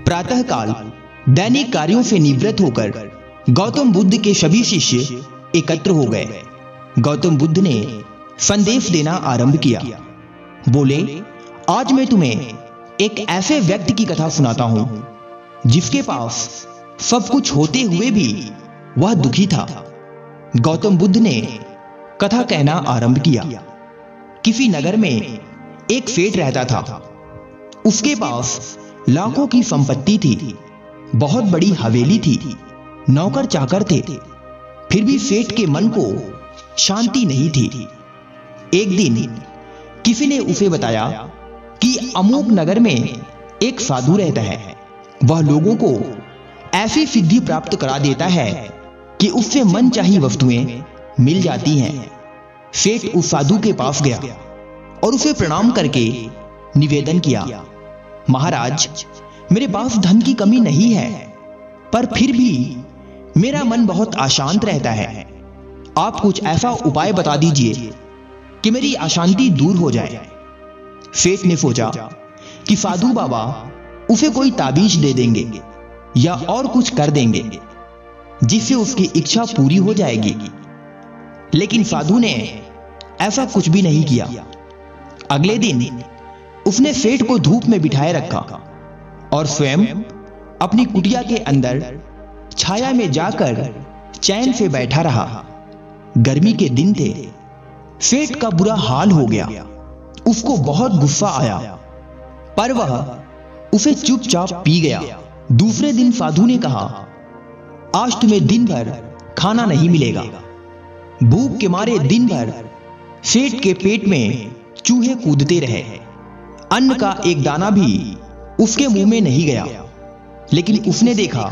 प्रातःकाल दैनिक कार्यों से निवृत्त होकर गौतम बुद्ध के सभी शिष्य एकत्र हो गए। गौतम बुद्ध ने संदेश देना आरंभ किया। बोले, आज मैं तुम्हें एक ऐसे व्यक्ति की कथा सुनाता हूं जिसके पास सब कुछ होते हुए भी वह दुखी था। गौतम बुद्ध ने कथा कहना आरंभ किया। किसी नगर में एक सेठ रहता था। उसके पास लाखों की संपत्ति थी, बहुत बड़ी हवेली थी, नौकर चाकर थे, फिर भी सेठ के मन को शांति नहीं थी। एक दिन किसी ने उसे बताया कि अमूक नगर में एक साधु रहता है। वह लोगों को ऐसी सिद्धि प्राप्त करा देता है कि उससे मनचाही वस्तुएं मिल जाती हैं। सेठ उस साधु के पास गया और उसे प्रणाम करके निवेदन किया, महाराज, मेरे पास धन की कमी नहीं है, पर फिर भी मेरा मन बहुत अशांत रहता है। आप कुछ ऐसा उपाय बता दीजिए कि मेरी अशांति दूर हो जाए। सेठ ने सोचा कि साधु बाबा उसे कोई ताबीज दे देंगे या और कुछ कर देंगे जिससे उसकी इच्छा पूरी हो जाएगी। लेकिन साधु ने ऐसा कुछ भी नहीं किया। अगले दिन उसने सेठ को धूप में बिठाए रखा और स्वयं अपनी कुटिया के अंदर छाया में जाकर चैन से बैठा रहा। गर्मी के दिन थे। सेठ का बुरा हाल हो गया। उसको बहुत गुस्सा आया, पर वह उसे चुपचाप पी गया। दूसरे दिन साधु ने कहा, आज तुम्हें दिन भर खाना नहीं मिलेगा। भूख के मारे दिन भर सेठ के पेट में चूहे कूदते रहे। अन्न का एक दाना भी उसके मुंह में नहीं गया। लेकिन उसने देखा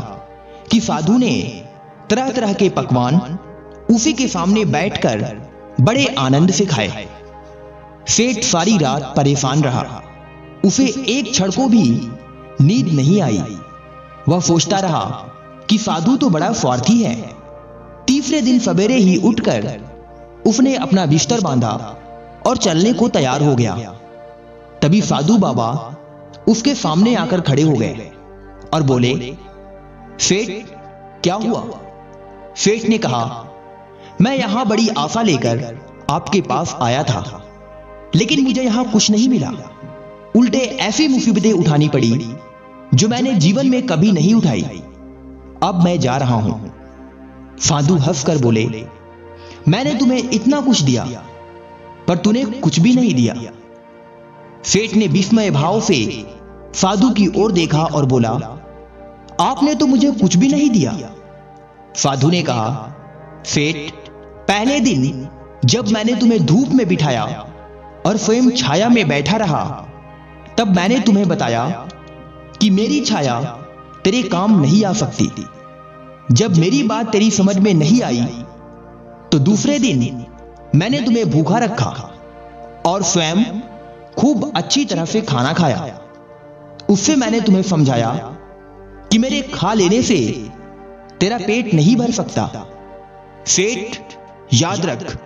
कि साधु ने तरह तरह के पकवान उसी के सामने बैठकर बड़े आनंद से खाए। सेठ सारी रात परेशान रहा। उसे एक क्षण को भी नींद नहीं आई। वह सोचता रहा कि साधु तो बड़ा स्वार्थी है। तीसरे दिन सवेरे ही उठकर उसने अपना बिस्तर बांधा और चलने को तैयार हो गया। तभी साधु बाबा उसके सामने आकर खड़े हो गए और बोले, सेठ, क्या हुआ? सेठ ने कहा, मैं यहां बड़ी आशा लेकर आपके पास आया था, लेकिन मुझे यहां कुछ नहीं मिला। उल्टे ऐसी मुसीबतें उठानी पड़ी जो मैंने जीवन में कभी नहीं उठाई। अब मैं जा रहा हूं। साधु हंसकर बोले, मैंने तुम्हें इतना कुछ दिया, पर तूने कुछ भी नहीं दिया। सेठ ने विस्मय भाव से साधु की ओर देखा और बोला, आपने तो मुझे कुछ भी नहीं दिया। साधु ने कहा, सेठ, पहले दिन जब मैंने तुम्हें धूप में बिठाया और स्वयं छाया में बैठा रहा, तब मैंने तुम्हें बताया कि मेरी छाया तेरे काम नहीं आ सकती। जब मेरी बात तेरी समझ में नहीं आई तो दूसरे दिन मैंने तुम्हें भूखा रखा और स्वयं खूब अच्छी तरह से खाना खाया। उससे मैंने तुम्हें समझाया कि मेरे खा लेने से तेरा पेट नहीं भर सकता। सेठ, याद रख,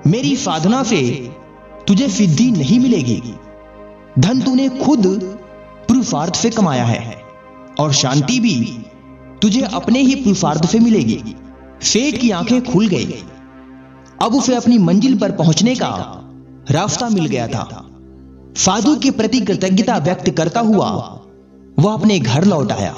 मेरी साधना से तुझे सिद्धि नहीं मिलेगी। धन तूने खुद पुरुषार्थ से कमाया है और शांति भी तुझे अपने ही पुरुषार्थ से मिलेगी। सेठ की आंखें खुल गई। अब उसे अपनी मंजिल पर पहुंचने का रास्ता मिल गया था। साधु के प्रति कृतज्ञता व्यक्त करता हुआ वह अपने घर लौट आया।